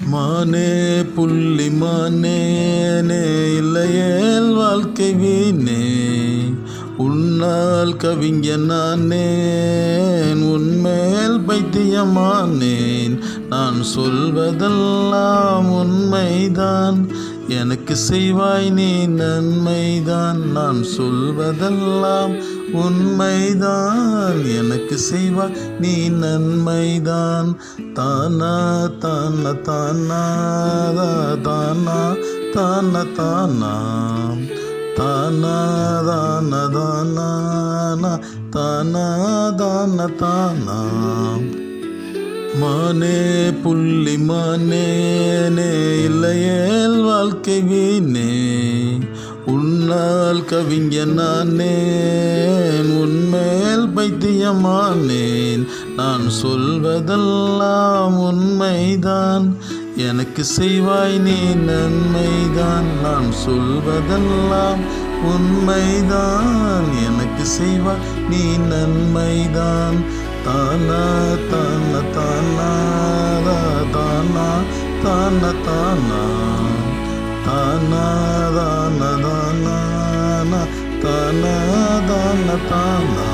மானே புள்ளி மானேனே இல்லையேல் வாழ்க்கை வீணே, உன்னால் கவிஞன் நானேன், உன்மேல் பைத்தியமானேன். நான் சொல்வதெல்லாம் உண்மைதான், எனக்கு செய்வாய் நீ நன்மைதான். நான் சொல்வதெல்லாம் உண்மைதான், எனக்கு செய்வாய் நீ நன்மைதான். தானா தான தானா தானா தான தானா தானா தான தானா தானா தான தானா. மானே புள்ளி மானேனே இல்லையேல் வாழ்க்கை வீணே, உன்னால் கவிஞன் நானேன், உன்மேல் பைத்தியமானேன். நான் சொல்வதெல்லாம் உண்மைதான், எனக்கு செய்வாய் நீ நன்மைதான். நான் சொல்வதெல்லாம் உண்மைதான், எனக்கு செய்வாய் நீ நன்மைதான். தானா தான தானா தானா தான தானா தானா தான தானா தானா தான தானா.